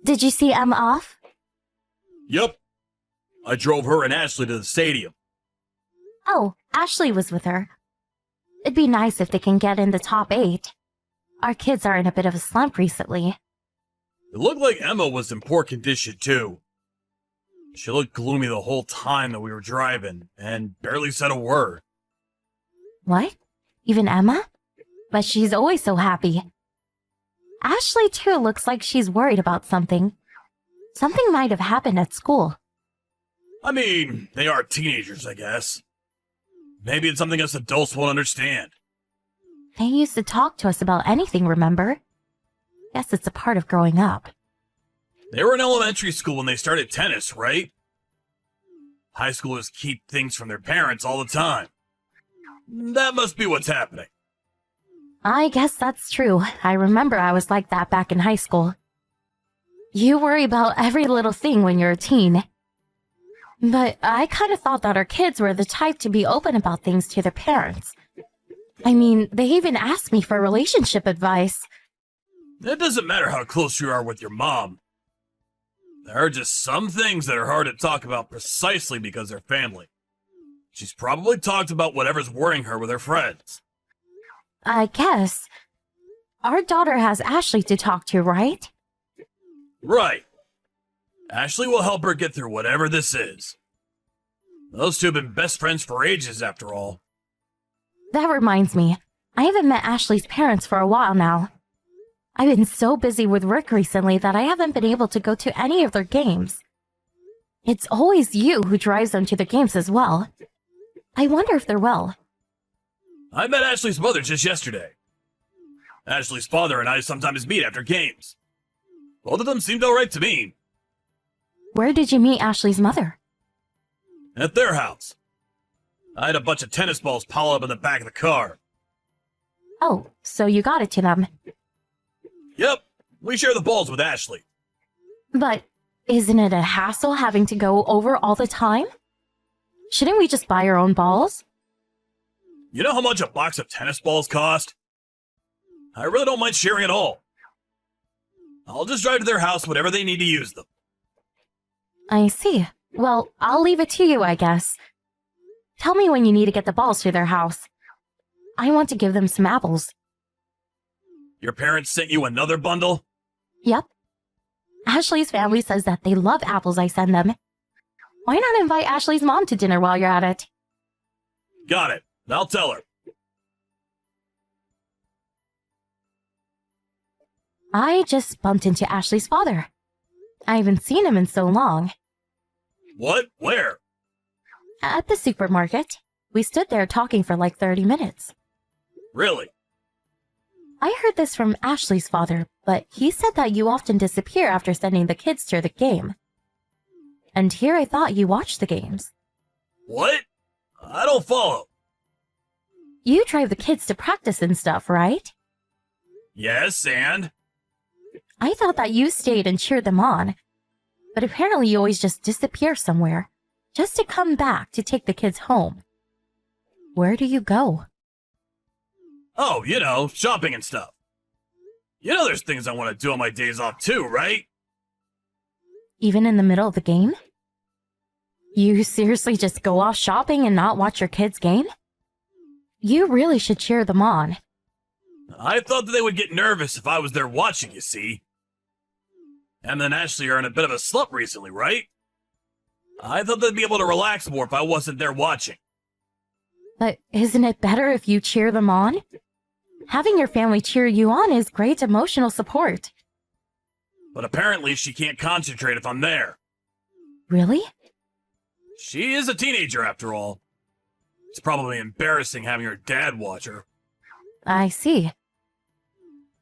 Did you see Emma off? Yep. I drove her and Ashley to the stadium. Oh, Ashley was with her. It'd be nice if they can get in the top 8. Our kids are in a bit of a slump recently. It looked like Emma was in poor condition, too. She looked gloomy the whole time that we were driving, and barely said a word. What? Even Emma? But she's always so happy. Ashley, too, looks like she's worried about something. Something might have happened at school. I mean, they are teenagers, I guess. Maybe it's something us adults won't understand. They used to talk to us about anything, remember? Guess it's a part of growing up. They were in elementary school when they started tennis, right? High schoolers keep things from their parents all the time. That must be what's happening. I guess that's true. I remember I was like that back in high school. You worry about every little thing when you're a teen. But I kind of thought that our kids were the type to be open about things to their parents. I mean, they even asked me for relationship advice. It doesn't matter how close you are with your mom. There are just some things that are hard to talk about precisely because they're family. She's probably talked about whatever's worrying her with her friends. I guess. Our daughter has Ashley to talk to, right? Right. Ashley will help her get through whatever this is. Those two have been best friends for ages, after all. That reminds me, I haven't met Ashley's parents for a while now. I've been so busy with work recently that I haven't been able to go to any of their games. It's always you who drives them to the games as well. I wonder if they're well. I met Ashley's mother just yesterday. Ashley's father and I sometimes meet after games. Both of them seemed alright to me. Where did you meet Ashley's mother? At their house. I had a bunch of tennis balls piled up in the back of the car. Oh, so you got it to them. Yep, we share the balls with Ashley. But isn't it a hassle having to go over all the time? Shouldn't we just buy our own balls? You know how much a box of tennis balls cost? I really don't mind sharing at all. I'll just drive to their house whenever they need to use them. I see. Well, I'll leave it to you, I guess. Tell me when you need to get the balls to their house. I want to give them some apples. Your parents sent you another bundle? Yep. Ashley's family says that they love apples I send them. Why not invite Ashley's mom to dinner while you're at it? Got it. I'll tell her. I just bumped into Ashley's father. I haven't seen him in so long. What? Where? At the supermarket. We stood there talking for like 30 minutes. Really? I heard this from Ashley's father, but he said that you often disappear after sending the kids to the game. And here I thought you watched the games. What? I don't follow. You drive the kids to practice and stuff, right? Yes, and? I thought that you stayed and cheered them on. But apparently you always just disappear somewhere, just to come back to take the kids home. Where do you go? Oh, you know, shopping and stuff. You know there's things I want to do on my days off too, right? Even in the middle of the game? You seriously just go off shopping and not watch your kids' game? You really should cheer them on. I thought that they would get nervous if I was there watching, you see. And then Ashley are in a bit of a slump recently, right? I thought they'd be able to relax more if I wasn't there watching. But isn't it better if you cheer them on? Having your family cheer you on is great emotional support. But apparently she can't concentrate if I'm there. Really? She is a teenager after all. It's probably embarrassing having her dad watch her. I see.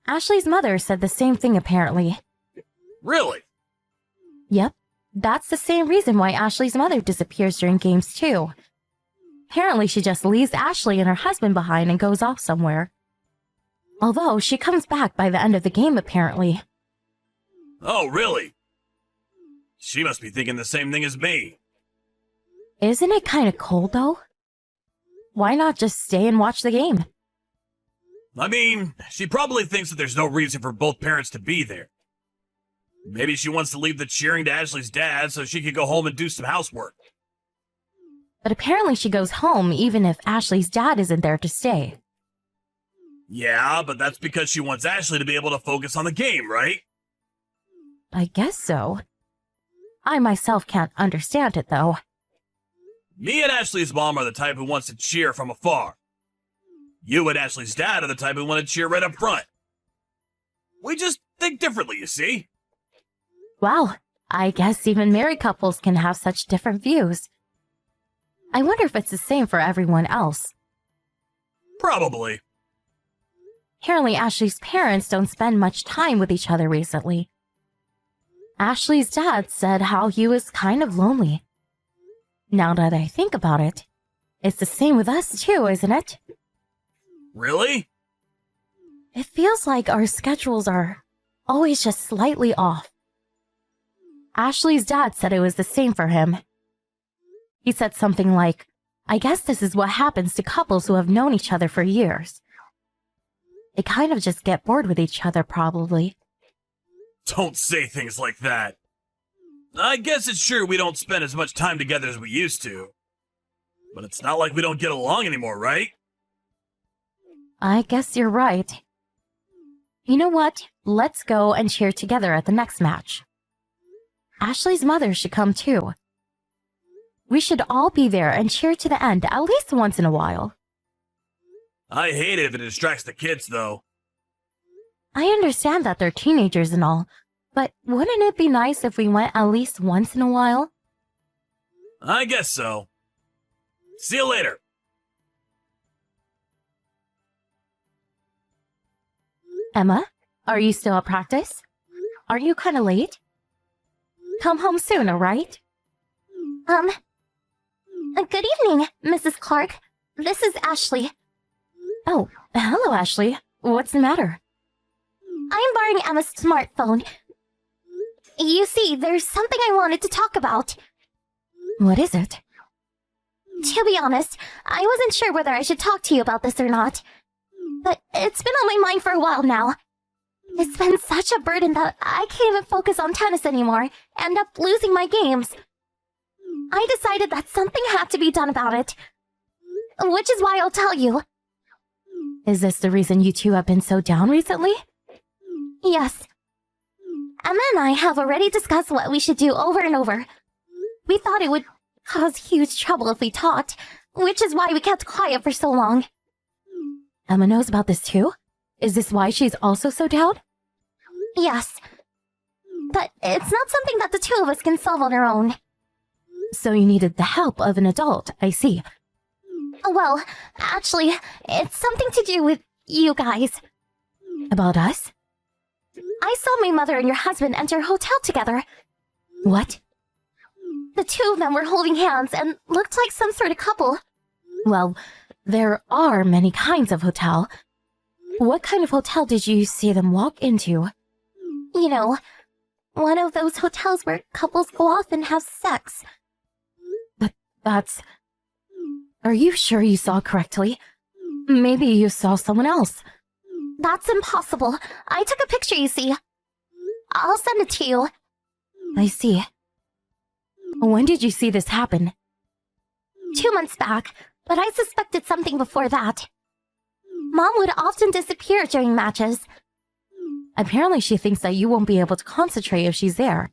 Ashley's mother said the same thing apparently. Really? Yep, that's the same reason why Ashley's mother disappears during games too. Apparently she just leaves Ashley and her husband behind and goes off somewhere. Although she comes back by the end of the game apparently. Oh, really? She must be thinking the same thing as me. Isn't it kind of cold though? Why not just stay and watch the game? I mean, she probably thinks that there's no reason for both parents to be there. Maybe she wants to leave the cheering to Ashley's dad so she can go home and do some housework. But apparently she goes home even if Ashley's dad isn't there to stay. Yeah, but that's because she wants Ashley to be able to focus on the game, right? I guess so. I myself can't understand it, though. Me and Ashley's mom are the type who wants to cheer from afar. You and Ashley's dad are the type who want to cheer right up front. We just think differently, you see? Wow, I guess even married couples can have such different views. I wonder if it's the same for everyone else. Probably. Apparently, Ashley's parents don't spend much time with each other recently. Ashley's dad said how he was kind of lonely. Now that I think about it, it's the same with us too, isn't it? Really? It feels like our schedules are always just slightly off. Ashley's dad said it was the same for him. He said something like, I guess this is what happens to couples who have known each other for years. They kind of just get bored with each other, probably. Don't say things like that. I guess it's true we don't spend as much time together as we used to. But it's not like we don't get along anymore, right? I guess you're right. You know what? Let's go and cheer together at the next match. Ashley's mother should come too. We should all be there and cheer to the end at least once in a while. I hate it if it distracts the kids, though. I understand that they're teenagers and all, but wouldn't it be nice if we went at least once in a while? I guess so. See you later. Emma, are you still at practice? Are you kind of late? Come home soon, alright? Good evening, Mrs. Clark. This is Ashley. Oh, hello, Ashley. What's the matter? I'm borrowing Emma's smartphone. You see, there's something I wanted to talk about. What is it? To be honest, I wasn't sure whether I should talk to you about this or not. But it's been on my mind for a while now. It's been such a burden that I can't even focus on tennis anymore, end up losing my games. I decided that something had to be done about it. Which is why I'll tell you. Is this the reason you two have been so down recently? Yes. Emma and I have already discussed what we should do over and over. We thought it would cause huge trouble if we talked, which is why we kept quiet for so long. Emma knows about this too? Is this why she's also so down? Yes. But it's not something that the two of us can solve on our own. So you needed the help of an adult, I see. Well, actually, it's something to do with you guys. About us? I saw my mother and your husband enter a hotel together. What? The two of them were holding hands and looked like some sort of couple. Well, there are many kinds of hotel. What kind of hotel did you see them walk into? You know, one of those hotels where couples go off and have sex. But that's... Are you sure you saw correctly? Maybe you saw someone else. That's impossible. I took a picture, you see. I'll send it to you. I see. When did you see this happen? 2 months back, but I suspected something before that. Mom would often disappear during matches. Apparently she thinks that you won't be able to concentrate if she's there.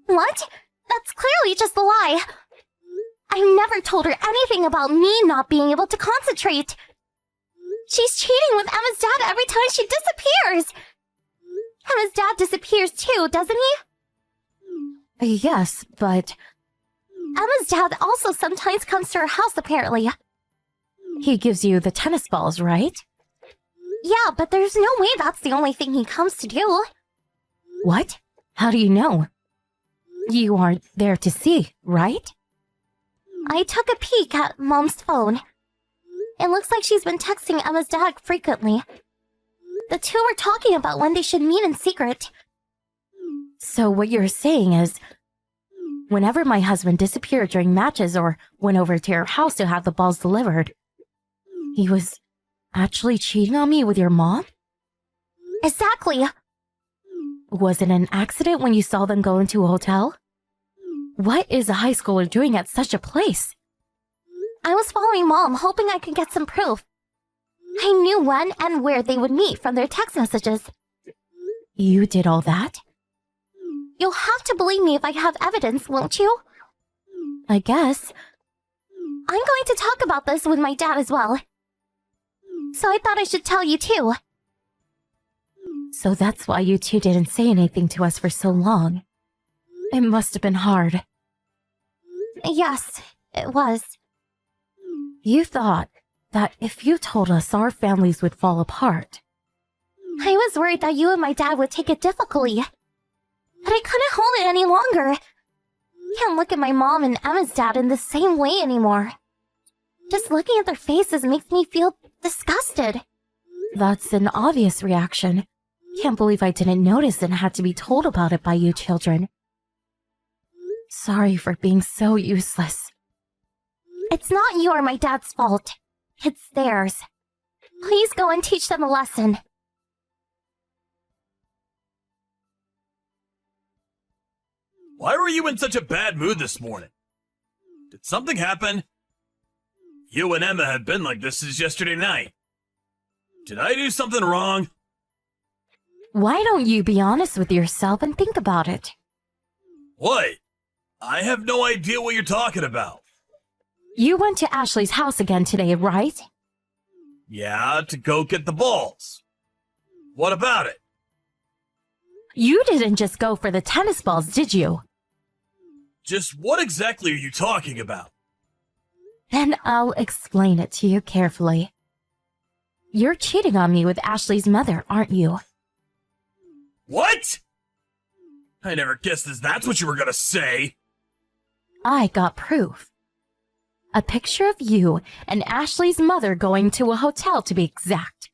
What? That's clearly just a lie. I never told her anything about me not being able to concentrate. She's cheating with Emma's dad every time she disappears. Emma's dad disappears too, doesn't he? Yes, but... Emma's dad also sometimes comes to her house, apparently. He gives you the tennis balls, right? Yeah, but there's no way that's the only thing he comes to do. What? How do you know? You aren't there to see, right? I took a peek at Mom's phone. It looks like she's been texting Emma's dad frequently. The two were talking about when they should meet in secret. So what you're saying is, whenever my husband disappeared during matches or went over to your house to have the balls delivered, he was actually cheating on me with your mom? Exactly. Was it an accident when you saw them go into a hotel? What is a high schooler doing at such a place? I was following Mom, hoping I could get some proof. I knew when and where they would meet from their text messages. You did all that? You'll have to believe me if I have evidence, won't you? I guess. I'm going to talk about this with my dad as well. So I thought I should tell you too. So that's why you two didn't say anything to us for so long. It must have been hard. Yes, it was. You thought that if you told us, our families would fall apart. I was worried that you and my dad would take it difficultly. But I couldn't hold it any longer. Can't look at my mom and Emma's dad in the same way anymore. Just looking at their faces makes me feel disgusted. That's an obvious reaction. Can't believe I didn't notice and had to be told about it by you children. Sorry for being so useless. It's not your or my dad's fault. It's theirs. Please go and teach them a lesson. Why were you in such a bad mood this morning? Did something happen? You and Emma have been like this since yesterday night. Did I do something wrong? Why don't you be honest with yourself and think about it? What? I have no idea what you're talking about. You went to Ashley's house again today, right? Yeah, to go get the balls. What about it? You didn't just go for the tennis balls, did you? Just what exactly are you talking about? Then I'll explain it to you carefully. You're cheating on me with Ashley's mother, aren't you? What? I never guessed that's what you were gonna say. I got proof. A picture of you and Ashley's mother going to a hotel, to be exact.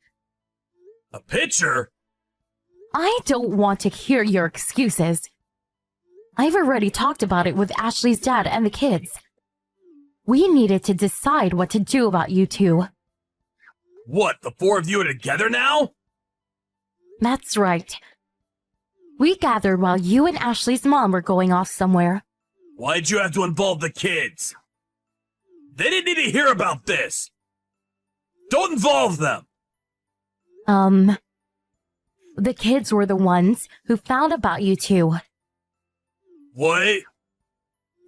A picture? I don't want to hear your excuses. I've already talked about it with Ashley's dad and the kids. We needed to decide what to do about you two. What, the four of you are together now? That's right. We gathered while you and Ashley's mom were going off somewhere. Why'd you have to involve the kids? They didn't need to hear about this. Don't involve them. The kids were the ones who found about you two. What?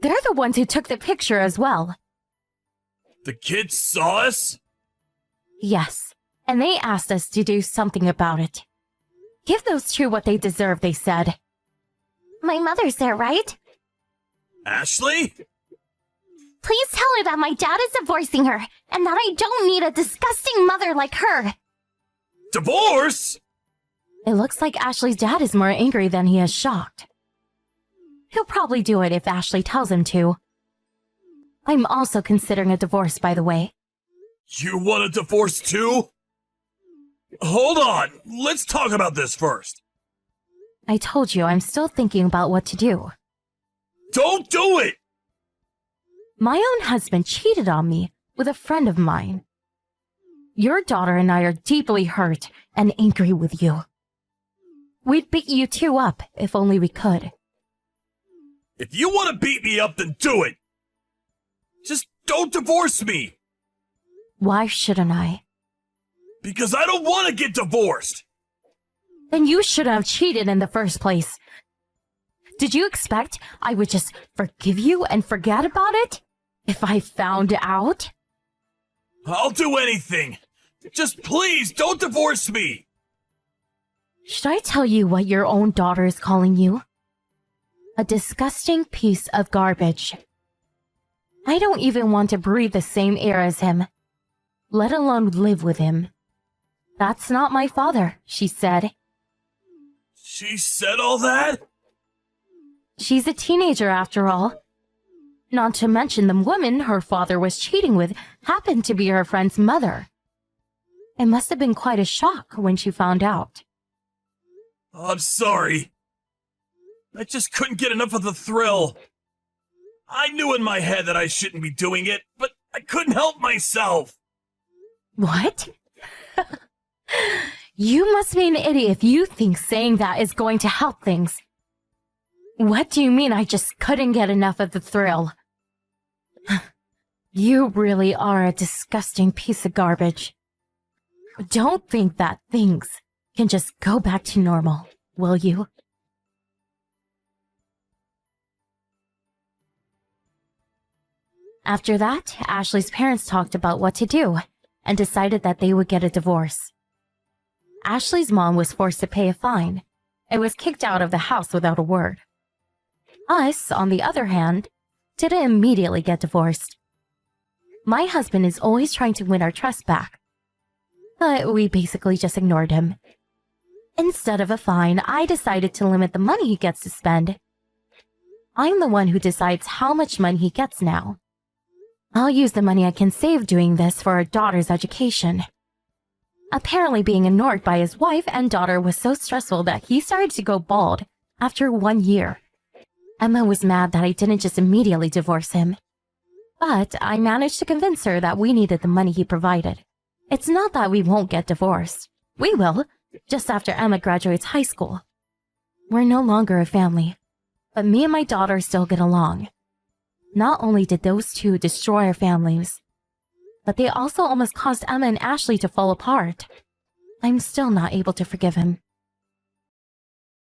They're the ones who took the picture as well. The kids saw us? Yes, and they asked us to do something about it. Give those two what they deserve, they said. My mother's there, right? Ashley? Please tell her that my dad is divorcing her, and that I don't need a disgusting mother like her. Divorce? It looks like Ashley's dad is more angry than he is shocked. He'll probably do it if Ashley tells him to. I'm also considering a divorce, by the way. You want a divorce too? Hold on, let's talk about this first. I told you I'm still thinking about what to do. Don't do it! My own husband cheated on me with a friend of mine. Your daughter and I are deeply hurt and angry with you. We'd beat you two up if only we could. If you want to beat me up, then do it! Just don't divorce me! Why shouldn't I? Because I don't want to get divorced! Then you shouldn't have cheated in the first place. Did you expect I would just forgive you and forget about it? If I found out? I'll do anything! Just please don't divorce me! Should I tell you what your own daughter is calling you? A disgusting piece of garbage. I don't even want to breathe the same air as him, let alone live with him. That's not my father, she said. She said all that? She's a teenager after all. Not to mention the woman her father was cheating with happened to be her friend's mother. It must have been quite a shock when she found out. I'm sorry. I just couldn't get enough of the thrill. I knew in my head that I shouldn't be doing it, but I couldn't help myself. What? You must be an idiot if you think saying that is going to help things. What do you mean I just couldn't get enough of the thrill? You really are a disgusting piece of garbage. Don't think that things can just go back to normal, will you? After that, Ashley's parents talked about what to do and decided that they would get a divorce. Ashley's mom was forced to pay a fine and was kicked out of the house without a word. Us, on the other hand, didn't immediately get divorced. My husband is always trying to win our trust back, but we basically just ignored him. Instead of a fine, I decided to limit the money he gets to spend. I'm the one who decides how much money he gets now. I'll use the money I can save doing this for our daughter's education. Apparently being ignored by his wife and daughter was so stressful that he started to go bald after 1 year. Emma was mad that I didn't just immediately divorce him. But I managed to convince her that we needed the money he provided. It's not that we won't get divorced. We will, just after Emma graduates high school. We're no longer a family, but me and my daughter still get along. Not only did those two destroy our families, but they also almost caused Emma and Ashley to fall apart. I'm still not able to forgive him.